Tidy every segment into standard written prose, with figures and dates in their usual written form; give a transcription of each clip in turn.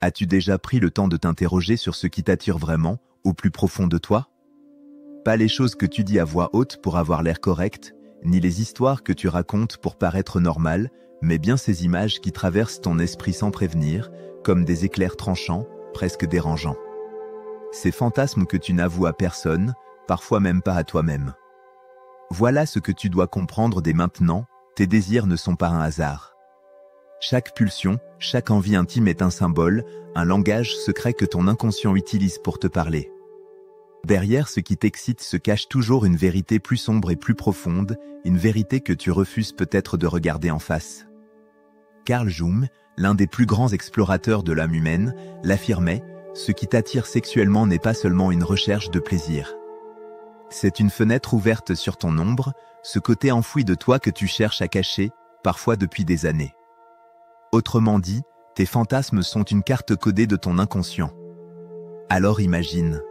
As-tu déjà pris le temps de t'interroger sur ce qui t'attire vraiment, au plus profond de toi? Pas les choses que tu dis à voix haute pour avoir l'air correct, ni les histoires que tu racontes pour paraître normales, mais bien ces images qui traversent ton esprit sans prévenir, comme des éclairs tranchants, presque dérangeants. Ces fantasmes que tu n'avoues à personne, parfois même pas à toi-même. Voilà ce que tu dois comprendre dès maintenant, tes désirs ne sont pas un hasard. Chaque pulsion, chaque envie intime est un symbole, un langage secret que ton inconscient utilise pour te parler. Derrière ce qui t'excite se cache toujours une vérité plus sombre et plus profonde, une vérité que tu refuses peut-être de regarder en face. Carl Jung, l'un des plus grands explorateurs de l'âme humaine, l'affirmait, ce qui t'attire sexuellement n'est pas seulement une recherche de plaisir. C'est une fenêtre ouverte sur ton ombre, ce côté enfoui de toi que tu cherches à cacher, parfois depuis des années. Autrement dit, tes fantasmes sont une carte codée de ton inconscient. Alors imagine.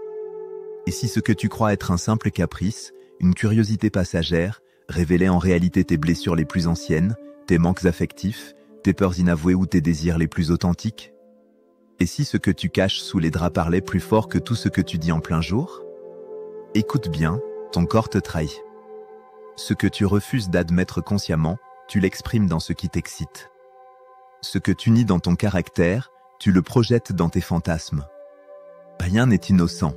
Et si ce que tu crois être un simple caprice, une curiosité passagère, révélait en réalité tes blessures les plus anciennes, tes manques affectifs, tes peurs inavouées ou tes désirs les plus authentiques? Et si ce que tu caches sous les draps parlait plus fort que tout ce que tu dis en plein jour? Écoute bien, ton corps te trahit. Ce que tu refuses d'admettre consciemment, tu l'exprimes dans ce qui t'excite. Ce que tu nies dans ton caractère, tu le projettes dans tes fantasmes. Rien n'est innocent.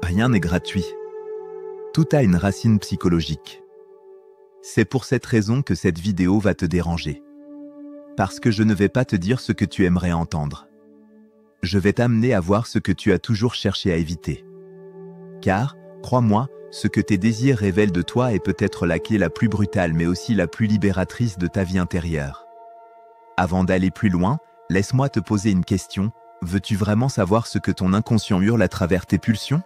Rien n'est gratuit. Tout a une racine psychologique. C'est pour cette raison que cette vidéo va te déranger. Parce que je ne vais pas te dire ce que tu aimerais entendre. Je vais t'amener à voir ce que tu as toujours cherché à éviter. Car, crois-moi, ce que tes désirs révèlent de toi est peut-être la clé la plus brutale mais aussi la plus libératrice de ta vie intérieure. Avant d'aller plus loin, laisse-moi te poser une question. Veux-tu vraiment savoir ce que ton inconscient hurle à travers tes pulsions?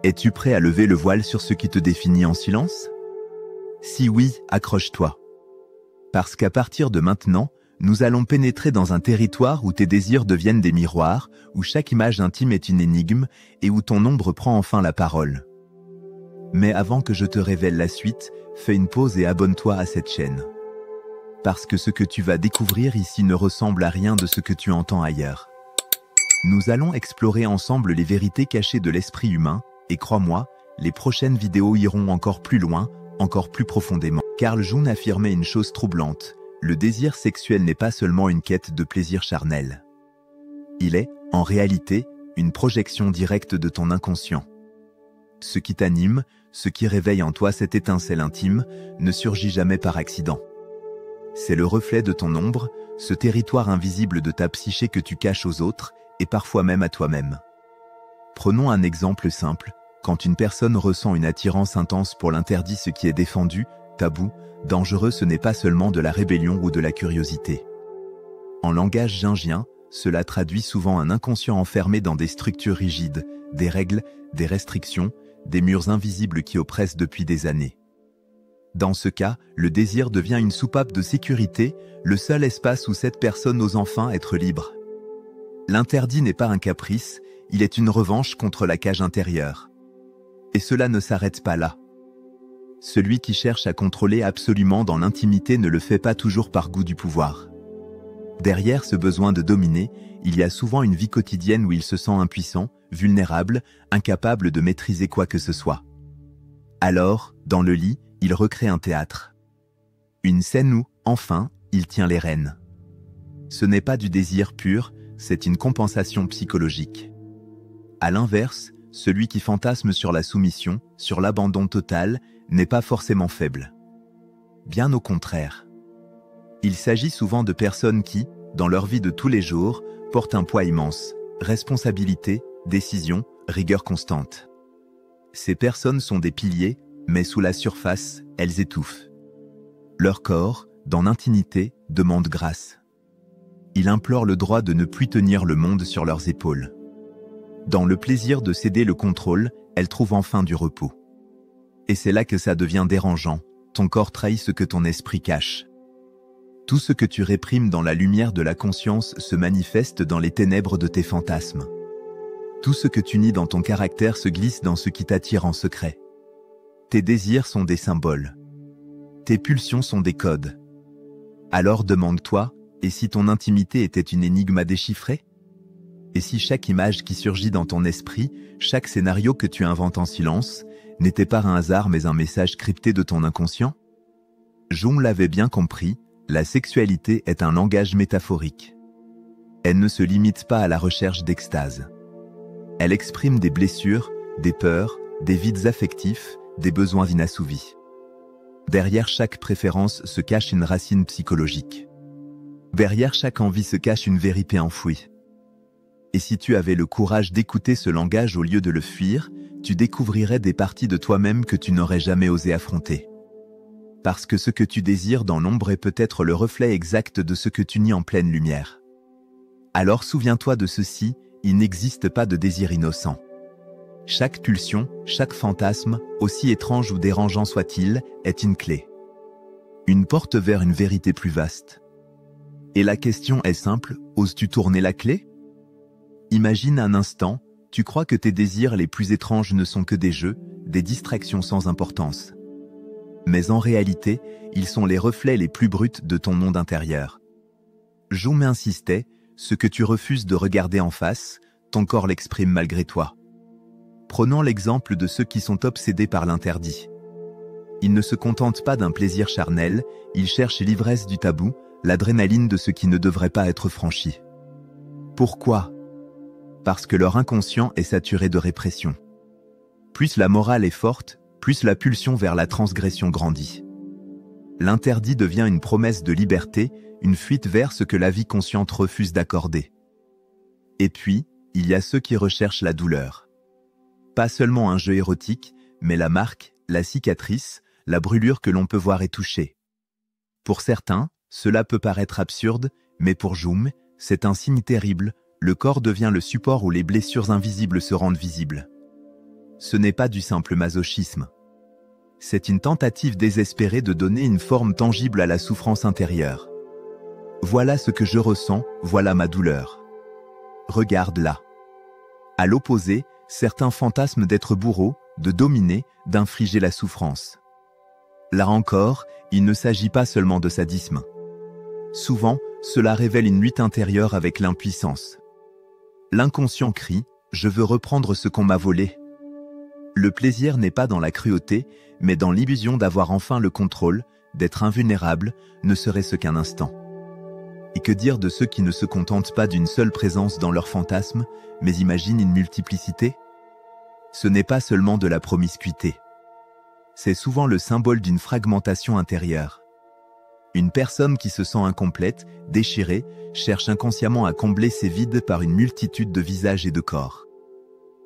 Es-tu prêt à lever le voile sur ce qui te définit en silence? Si oui, accroche-toi. Parce qu'à partir de maintenant, nous allons pénétrer dans un territoire où tes désirs deviennent des miroirs, où chaque image intime est une énigme, et où ton ombre prend enfin la parole. Mais avant que je te révèle la suite, fais une pause et abonne-toi à cette chaîne. Parce que ce que tu vas découvrir ici ne ressemble à rien de ce que tu entends ailleurs. Nous allons explorer ensemble les vérités cachées de l'esprit humain, et crois-moi, les prochaines vidéos iront encore plus loin, encore plus profondément. Carl Jung affirmait une chose troublante. Le désir sexuel n'est pas seulement une quête de plaisir charnel. Il est, en réalité, une projection directe de ton inconscient. Ce qui t'anime, ce qui réveille en toi cette étincelle intime, ne surgit jamais par accident. C'est le reflet de ton ombre, ce territoire invisible de ta psyché que tu caches aux autres, et parfois même à toi-même. Prenons un exemple simple. Quand une personne ressent une attirance intense pour l'interdit, ce qui est défendu, tabou, dangereux, ce n'est pas seulement de la rébellion ou de la curiosité. En langage jungien, cela traduit souvent un inconscient enfermé dans des structures rigides, des règles, des restrictions, des murs invisibles qui oppressent depuis des années. Dans ce cas, le désir devient une soupape de sécurité, le seul espace où cette personne ose enfin être libre. L'interdit n'est pas un caprice, il est une revanche contre la cage intérieure. Et cela ne s'arrête pas là. Celui qui cherche à contrôler absolument dans l'intimité ne le fait pas toujours par goût du pouvoir. Derrière ce besoin de dominer, il y a souvent une vie quotidienne où il se sent impuissant, vulnérable, incapable de maîtriser quoi que ce soit. Alors, dans le lit, il recrée un théâtre. Une scène où, enfin, il tient les rênes. Ce n'est pas du désir pur, c'est une compensation psychologique. À l'inverse, celui qui fantasme sur la soumission, sur l'abandon total, n'est pas forcément faible. Bien au contraire. Il s'agit souvent de personnes qui, dans leur vie de tous les jours, portent un poids immense, responsabilité, décision, rigueur constante. Ces personnes sont des piliers, mais sous la surface, elles étouffent. Leur corps, dans l'intimité, demande grâce. Il implore le droit de ne plus tenir le monde sur leurs épaules. Dans le plaisir de céder le contrôle, elles trouvent enfin du repos. Et c'est là que ça devient dérangeant, ton corps trahit ce que ton esprit cache. Tout ce que tu réprimes dans la lumière de la conscience se manifeste dans les ténèbres de tes fantasmes. Tout ce que tu nies dans ton caractère se glisse dans ce qui t'attire en secret. Tes désirs sont des symboles. Tes pulsions sont des codes. Alors demande-toi, et si ton intimité était une énigme à déchiffrer? Et si chaque image qui surgit dans ton esprit, chaque scénario que tu inventes en silence, n'était pas un hasard mais un message crypté de ton inconscient? Jung l'avait bien compris, la sexualité est un langage métaphorique. Elle ne se limite pas à la recherche d'extase. Elle exprime des blessures, des peurs, des vides affectifs, des besoins inassouvis. Derrière chaque préférence se cache une racine psychologique. Derrière chaque envie se cache une vérité enfouie. Et si tu avais le courage d'écouter ce langage au lieu de le fuir, tu découvrirais des parties de toi-même que tu n'aurais jamais osé affronter. Parce que ce que tu désires dans l'ombre est peut-être le reflet exact de ce que tu nies en pleine lumière. Alors souviens-toi de ceci, il n'existe pas de désir innocent. Chaque pulsion, chaque fantasme, aussi étrange ou dérangeant soit-il, est une clé. Une porte vers une vérité plus vaste. Et la question est simple, oses-tu tourner la clé? Imagine un instant, tu crois que tes désirs les plus étranges ne sont que des jeux, des distractions sans importance. Mais en réalité, ils sont les reflets les plus bruts de ton monde intérieur. Jung insistait, ce que tu refuses de regarder en face, ton corps l'exprime malgré toi. Prenons l'exemple de ceux qui sont obsédés par l'interdit. Ils ne se contentent pas d'un plaisir charnel, ils cherchent l'ivresse du tabou, l'adrénaline de ce qui ne devrait pas être franchi. Pourquoi? Parce que leur inconscient est saturé de répression. Plus la morale est forte, plus la pulsion vers la transgression grandit. L'interdit devient une promesse de liberté, une fuite vers ce que la vie consciente refuse d'accorder. Et puis, il y a ceux qui recherchent la douleur. Pas seulement un jeu érotique, mais la marque, la cicatrice, la brûlure que l'on peut voir et toucher. Pour certains, cela peut paraître absurde, mais pour Jung, c'est un signe terrible, le corps devient le support où les blessures invisibles se rendent visibles. Ce n'est pas du simple masochisme. C'est une tentative désespérée de donner une forme tangible à la souffrance intérieure. Voilà ce que je ressens, voilà ma douleur. Regarde là. À l'opposé, certains fantasment d'être bourreaux, de dominer, d'infliger la souffrance. Là encore, il ne s'agit pas seulement de sadisme. Souvent, cela révèle une lutte intérieure avec l'impuissance. L'inconscient crie « Je veux reprendre ce qu'on m'a volé ». Le plaisir n'est pas dans la cruauté, mais dans l'illusion d'avoir enfin le contrôle, d'être invulnérable, ne serait-ce qu'un instant. Et que dire de ceux qui ne se contentent pas d'une seule présence dans leur fantasme, mais imaginent une multiplicité? Ce n'est pas seulement de la promiscuité. C'est souvent le symbole d'une fragmentation intérieure. Une personne qui se sent incomplète, déchirée, cherche inconsciemment à combler ses vides par une multitude de visages et de corps.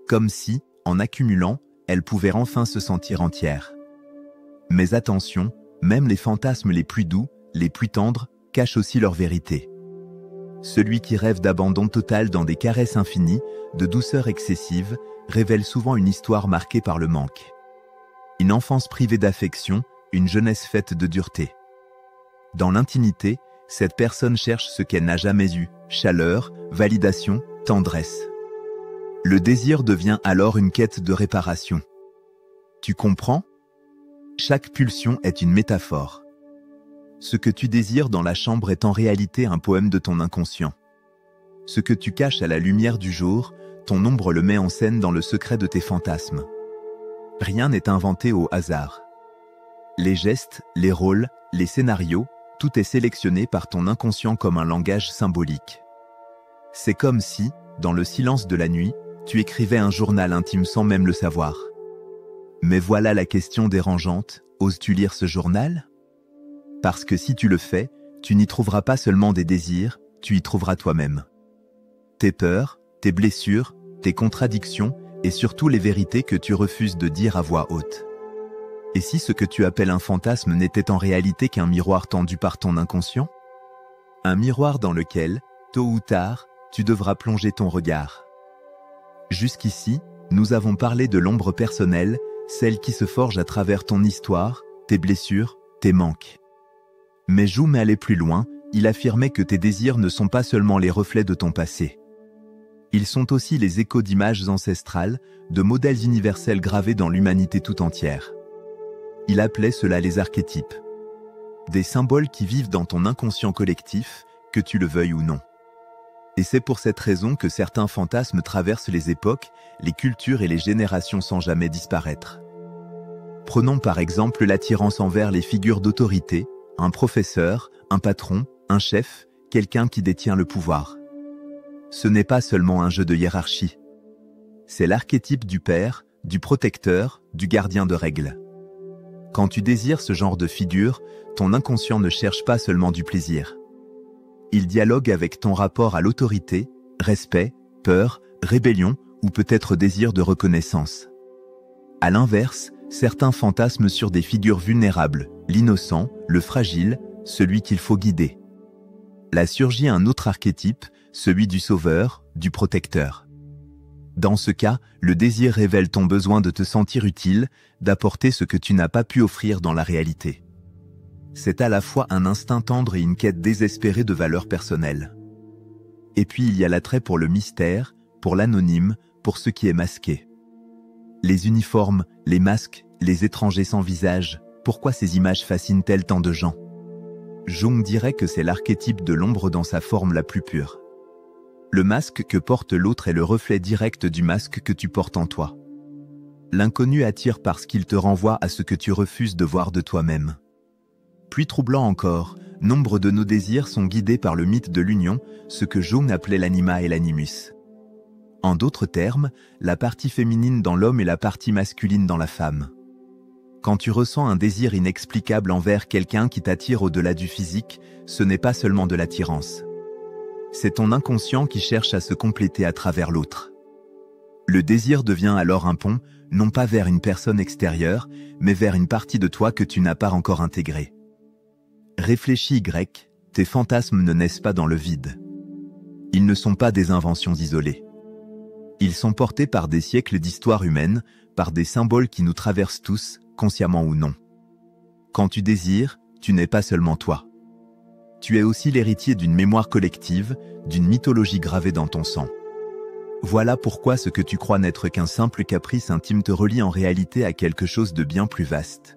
Comme si, en accumulant, elle pouvait enfin se sentir entière. Mais attention, même les fantasmes les plus doux, les plus tendres, cachent aussi leur vérité. Celui qui rêve d'abandon total dans des caresses infinies, de douceur excessive, révèle souvent une histoire marquée par le manque. Une enfance privée d'affection, une jeunesse faite de dureté. Dans l'intimité, cette personne cherche ce qu'elle n'a jamais eu, chaleur, validation, tendresse. Le désir devient alors une quête de réparation. Tu comprends? Chaque pulsion est une métaphore. Ce que tu désires dans la chambre est en réalité un poème de ton inconscient. Ce que tu caches à la lumière du jour, ton ombre le met en scène dans le secret de tes fantasmes. Rien n'est inventé au hasard. Les gestes, les rôles, les scénarios, tout est sélectionné par ton inconscient comme un langage symbolique. C'est comme si, dans le silence de la nuit, tu écrivais un journal intime sans même le savoir. Mais voilà la question dérangeante, oses-tu lire ce journal? Parce que si tu le fais, tu n'y trouveras pas seulement des désirs, tu y trouveras toi-même. Tes peurs, tes blessures, tes contradictions, et surtout les vérités que tu refuses de dire à voix haute. Et si ce que tu appelles un fantasme n'était en réalité qu'un miroir tendu par ton inconscient? Un miroir dans lequel, tôt ou tard, tu devras plonger ton regard. Jusqu'ici, nous avons parlé de l'ombre personnelle, celle qui se forge à travers ton histoire, tes blessures, tes manques. Mais Jung allait plus loin, il affirmait que tes désirs ne sont pas seulement les reflets de ton passé. Ils sont aussi les échos d'images ancestrales, de modèles universels gravés dans l'humanité tout entière. Il appelait cela les archétypes. Des symboles qui vivent dans ton inconscient collectif, que tu le veuilles ou non. Et c'est pour cette raison que certains fantasmes traversent les époques, les cultures et les générations sans jamais disparaître. Prenons par exemple l'attirance envers les figures d'autorité, un professeur, un patron, un chef, quelqu'un qui détient le pouvoir. Ce n'est pas seulement un jeu de hiérarchie. C'est l'archétype du père, du protecteur, du gardien de règles. Quand tu désires ce genre de figure, ton inconscient ne cherche pas seulement du plaisir. Il dialogue avec ton rapport à l'autorité, respect, peur, rébellion ou peut-être désir de reconnaissance. À l'inverse, certains fantasment sur des figures vulnérables, l'innocent, le fragile, celui qu'il faut guider. Là surgit un autre archétype, celui du sauveur, du protecteur. Dans ce cas, le désir révèle ton besoin de te sentir utile, d'apporter ce que tu n'as pas pu offrir dans la réalité. C'est à la fois un instinct tendre et une quête désespérée de valeur personnelle. Et puis il y a l'attrait pour le mystère, pour l'anonyme, pour ce qui est masqué. Les uniformes, les masques, les étrangers sans visage, pourquoi ces images fascinent-elles tant de gens? Jung dirait que c'est l'archétype de l'ombre dans sa forme la plus pure. Le masque que porte l'autre est le reflet direct du masque que tu portes en toi. L'inconnu attire parce qu'il te renvoie à ce que tu refuses de voir de toi-même. Plus troublant encore, nombre de nos désirs sont guidés par le mythe de l'union, ce que Jung appelait l'anima et l'animus. En d'autres termes, la partie féminine dans l'homme et la partie masculine dans la femme. Quand tu ressens un désir inexplicable envers quelqu'un qui t'attire au-delà du physique, ce n'est pas seulement de l'attirance. C'est ton inconscient qui cherche à se compléter à travers l'autre. Le désir devient alors un pont, non pas vers une personne extérieure, mais vers une partie de toi que tu n'as pas encore intégrée. Réfléchis Y, tes fantasmes ne naissent pas dans le vide. Ils ne sont pas des inventions isolées. Ils sont portés par des siècles d'histoire humaine, par des symboles qui nous traversent tous, consciemment ou non. Quand tu désires, tu n'es pas seulement toi. Tu es aussi l'héritier d'une mémoire collective, d'une mythologie gravée dans ton sang. Voilà pourquoi ce que tu crois n'être qu'un simple caprice intime te relie en réalité à quelque chose de bien plus vaste.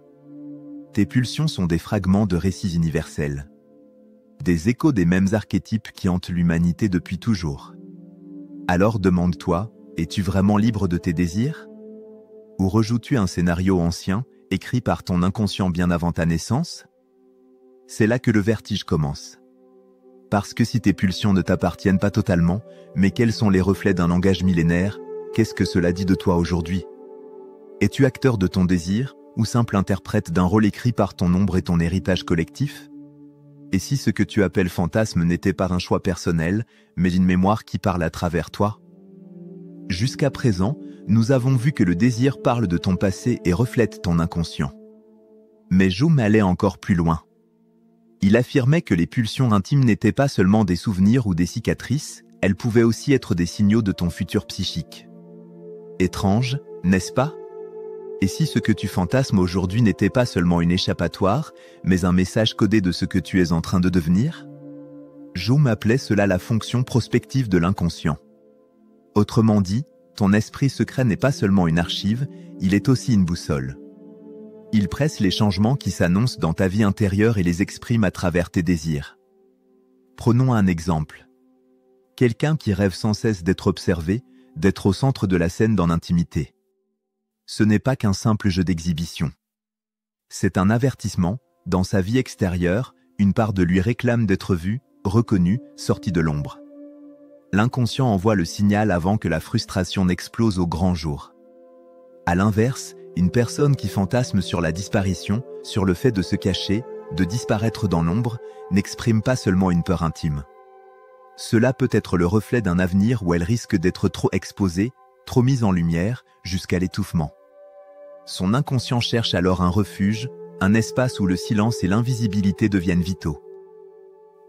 Tes pulsions sont des fragments de récits universels. Des échos des mêmes archétypes qui hantent l'humanité depuis toujours. Alors demande-toi, es-tu vraiment libre de tes désirs? Ou rejoues-tu un scénario ancien, écrit par ton inconscient bien avant ta naissance? C'est là que le vertige commence. Parce que si tes pulsions ne t'appartiennent pas totalement, mais qu'elles sont les reflets d'un langage millénaire, qu'est-ce que cela dit de toi aujourd'hui? Es-tu acteur de ton désir, ou simple interprète d'un rôle écrit par ton ombre et ton héritage collectif? Et si ce que tu appelles fantasme n'était pas un choix personnel, mais une mémoire qui parle à travers toi? Jusqu'à présent, nous avons vu que le désir parle de ton passé et reflète ton inconscient. Mais Jung allait encore plus loin. Il affirmait que les pulsions intimes n'étaient pas seulement des souvenirs ou des cicatrices, elles pouvaient aussi être des signaux de ton futur psychique. Étrange, n'est-ce pas? Et si ce que tu fantasmes aujourd'hui n'était pas seulement une échappatoire, mais un message codé de ce que tu es en train de devenir? Jung appelait cela la fonction prospective de l'inconscient. Autrement dit, ton esprit secret n'est pas seulement une archive, il est aussi une boussole. Il presse les changements qui s'annoncent dans ta vie intérieure et les exprime à travers tes désirs. Prenons un exemple. Quelqu'un qui rêve sans cesse d'être observé, d'être au centre de la scène dans l'intimité. Ce n'est pas qu'un simple jeu d'exhibition. C'est un avertissement, dans sa vie extérieure, une part de lui réclame d'être vue, reconnue, sortie de l'ombre. L'inconscient envoie le signal avant que la frustration n'explose au grand jour. À l'inverse, une personne qui fantasme sur la disparition, sur le fait de se cacher, de disparaître dans l'ombre, n'exprime pas seulement une peur intime. Cela peut être le reflet d'un avenir où elle risque d'être trop exposée, trop mise en lumière, jusqu'à l'étouffement. Son inconscient cherche alors un refuge, un espace où le silence et l'invisibilité deviennent vitaux.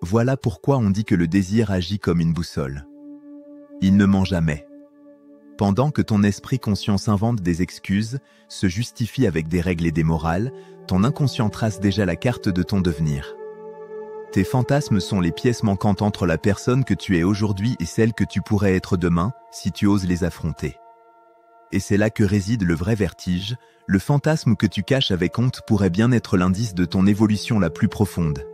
Voilà pourquoi on dit que le désir agit comme une boussole. Il ne ment jamais. Pendant que ton esprit conscient s'invente des excuses, se justifie avec des règles et des morales, ton inconscient trace déjà la carte de ton devenir. Tes fantasmes sont les pièces manquantes entre la personne que tu es aujourd'hui et celle que tu pourrais être demain, si tu oses les affronter. Et c'est là que réside le vrai vertige, le fantasme que tu caches avec honte pourrait bien être l'indice de ton évolution la plus profonde.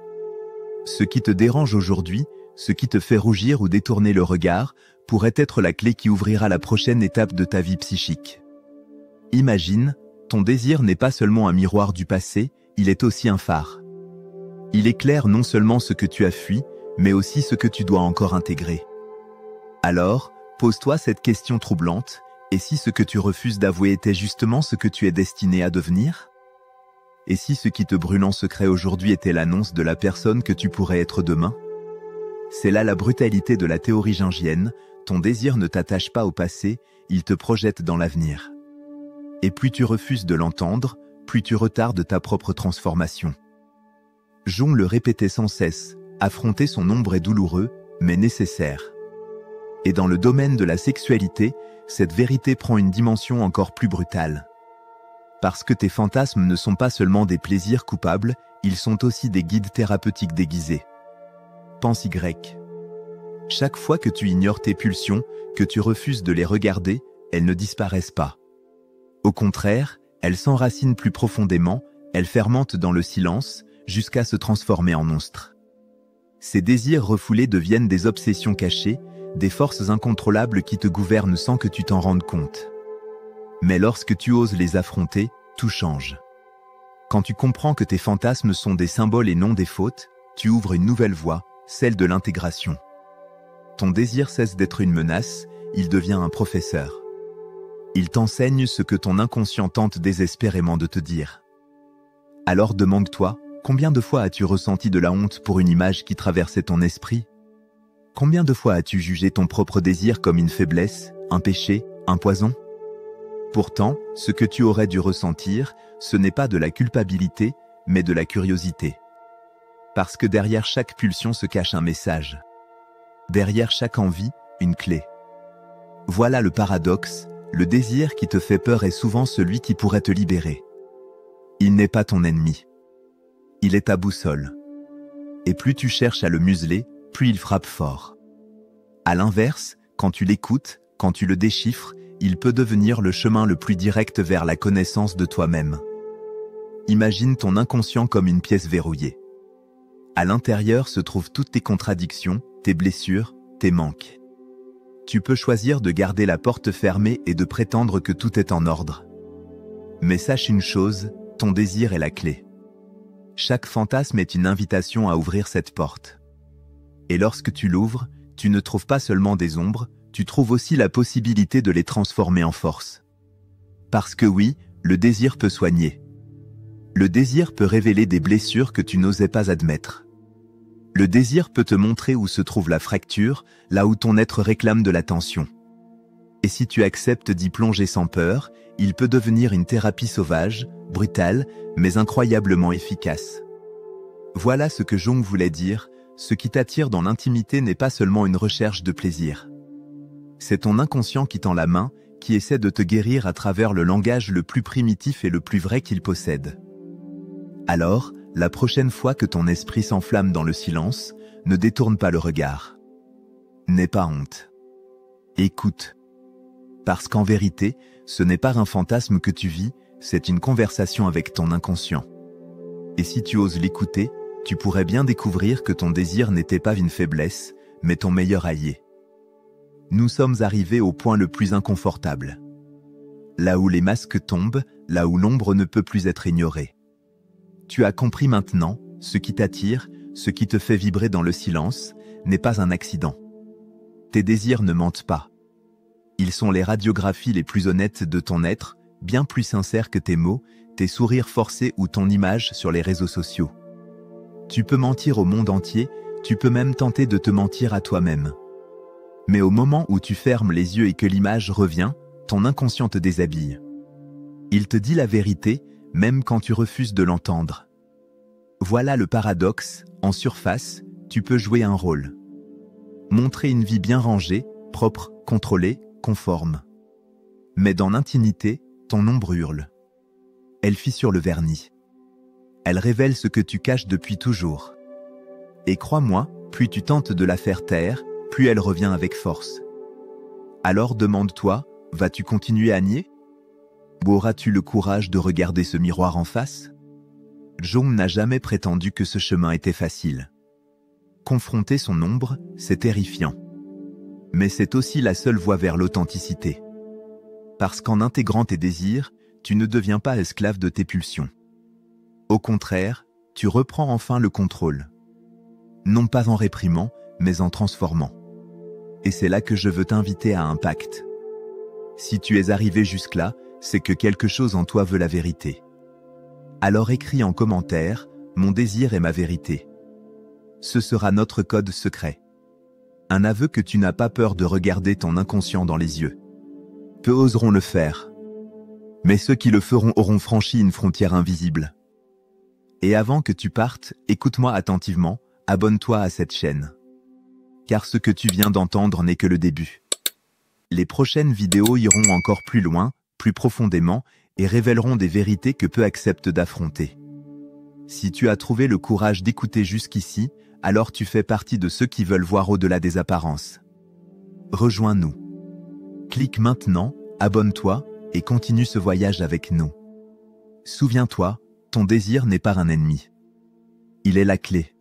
Ce qui te dérange aujourd'hui, ce qui te fait rougir ou détourner le regard, pourrait être la clé qui ouvrira la prochaine étape de ta vie psychique. Imagine, ton désir n'est pas seulement un miroir du passé, il est aussi un phare. Il éclaire non seulement ce que tu as fui, mais aussi ce que tu dois encore intégrer. Alors, pose-toi cette question troublante, et si ce que tu refuses d'avouer était justement ce que tu es destiné à devenir? Et si ce qui te brûle en secret aujourd'hui était l'annonce de la personne que tu pourrais être demain? C'est là la brutalité de la théorie jungienne, ton désir ne t'attache pas au passé, il te projette dans l'avenir. Et plus tu refuses de l'entendre, plus tu retardes ta propre transformation. Jung le répétait sans cesse, affronter son ombre est douloureux, mais nécessaire. Et dans le domaine de la sexualité, cette vérité prend une dimension encore plus brutale. Parce que tes fantasmes ne sont pas seulement des plaisirs coupables, ils sont aussi des guides thérapeutiques déguisés. Pense Y. Chaque fois que tu ignores tes pulsions, que tu refuses de les regarder, elles ne disparaissent pas. Au contraire, elles s'enracinent plus profondément, elles fermentent dans le silence, jusqu'à se transformer en monstres. Ces désirs refoulés deviennent des obsessions cachées, des forces incontrôlables qui te gouvernent sans que tu t'en rendes compte. Mais lorsque tu oses les affronter, tout change. Quand tu comprends que tes fantasmes sont des symboles et non des fautes, tu ouvres une nouvelle voie, celle de l'intégration. Ton désir cesse d'être une menace, il devient un professeur. Il t'enseigne ce que ton inconscient tente désespérément de te dire. Alors demande-toi, combien de fois as-tu ressenti de la honte pour une image qui traversait ton esprit? Combien de fois as-tu jugé ton propre désir comme une faiblesse, un péché, un poison? Pourtant, ce que tu aurais dû ressentir, ce n'est pas de la culpabilité, mais de la curiosité. Parce que derrière chaque pulsion se cache un message. Derrière chaque envie, une clé. Voilà le paradoxe, le désir qui te fait peur est souvent celui qui pourrait te libérer. Il n'est pas ton ennemi. Il est ta boussole. Et plus tu cherches à le museler, plus il frappe fort. À l'inverse, quand tu l'écoutes, quand tu le déchiffres, il peut devenir le chemin le plus direct vers la connaissance de toi-même. Imagine ton inconscient comme une pièce verrouillée. À l'intérieur se trouvent toutes tes contradictions, tes blessures, tes manques. Tu peux choisir de garder la porte fermée et de prétendre que tout est en ordre. Mais sache une chose, ton désir est la clé. Chaque fantasme est une invitation à ouvrir cette porte. Et lorsque tu l'ouvres, tu ne trouves pas seulement des ombres, tu trouves aussi la possibilité de les transformer en force. Parce que oui, le désir peut soigner. Le désir peut révéler des blessures que tu n'osais pas admettre. Le désir peut te montrer où se trouve la fracture, là où ton être réclame de l'attention. Et si tu acceptes d'y plonger sans peur, il peut devenir une thérapie sauvage, brutale, mais incroyablement efficace. Voilà ce que Jung voulait dire, ce qui t'attire dans l'intimité n'est pas seulement une recherche de plaisir. C'est ton inconscient qui tend la main, qui essaie de te guérir à travers le langage le plus primitif et le plus vrai qu'il possède. Alors, la prochaine fois que ton esprit s'enflamme dans le silence, ne détourne pas le regard. N'aie pas honte. Écoute. Parce qu'en vérité, ce n'est pas un fantasme que tu vis, c'est une conversation avec ton inconscient. Et si tu oses l'écouter, tu pourrais bien découvrir que ton désir n'était pas une faiblesse, mais ton meilleur allié. Nous sommes arrivés au point le plus inconfortable. Là où les masques tombent, là où l'ombre ne peut plus être ignorée. Tu as compris maintenant, ce qui t'attire, ce qui te fait vibrer dans le silence, n'est pas un accident. Tes désirs ne mentent pas. Ils sont les radiographies les plus honnêtes de ton être, bien plus sincères que tes mots, tes sourires forcés ou ton image sur les réseaux sociaux. Tu peux mentir au monde entier, tu peux même tenter de te mentir à toi-même. Mais au moment où tu fermes les yeux et que l'image revient, ton inconscient te déshabille. Il te dit la vérité, même quand tu refuses de l'entendre. Voilà le paradoxe, en surface, tu peux jouer un rôle. Montrer une vie bien rangée, propre, contrôlée, conforme. Mais dans l'intimité, ton ombre hurle. Elle fissure le vernis. Elle révèle ce que tu caches depuis toujours. Et crois-moi, plus tu tentes de la faire taire, plus elle revient avec force. Alors demande-toi, vas-tu continuer à nier? Ou auras-tu le courage de regarder ce miroir en face? Jung n'a jamais prétendu que ce chemin était facile. Confronter son ombre, c'est terrifiant. Mais c'est aussi la seule voie vers l'authenticité. Parce qu'en intégrant tes désirs, tu ne deviens pas esclave de tes pulsions. Au contraire, tu reprends enfin le contrôle. Non pas en réprimant, mais en transformant. Et c'est là que je veux t'inviter à un pacte. Si tu es arrivé jusque-là, c'est que quelque chose en toi veut la vérité. Alors écris en commentaire « Mon désir est ma vérité ». Ce sera notre code secret. Un aveu que tu n'as pas peur de regarder ton inconscient dans les yeux. Peu oseront le faire. Mais ceux qui le feront auront franchi une frontière invisible. Et avant que tu partes, écoute-moi attentivement, abonne-toi à cette chaîne. Car ce que tu viens d'entendre n'est que le début. Les prochaines vidéos iront encore plus loin, plus profondément, et révéleront des vérités que peu acceptent d'affronter. Si tu as trouvé le courage d'écouter jusqu'ici, alors tu fais partie de ceux qui veulent voir au-delà des apparences. Rejoins-nous. Clique maintenant, abonne-toi, et continue ce voyage avec nous. Souviens-toi, ton désir n'est pas un ennemi. Il est la clé.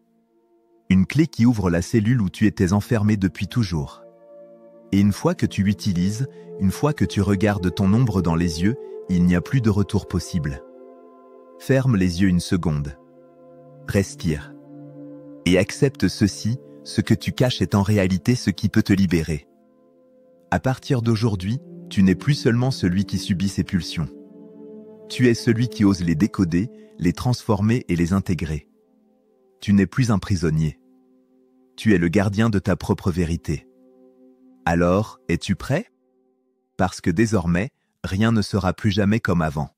Une clé qui ouvre la cellule où tu étais enfermé depuis toujours. Et une fois que tu l'utilises, une fois que tu regardes ton ombre dans les yeux, il n'y a plus de retour possible. Ferme les yeux une seconde. Respire. Et accepte ceci, ce que tu caches est en réalité ce qui peut te libérer. À partir d'aujourd'hui, tu n'es plus seulement celui qui subit ses pulsions. Tu es celui qui ose les décoder, les transformer et les intégrer. Tu n'es plus un prisonnier. Tu es le gardien de ta propre vérité. Alors, es-tu prêt? Parce que désormais, rien ne sera plus jamais comme avant.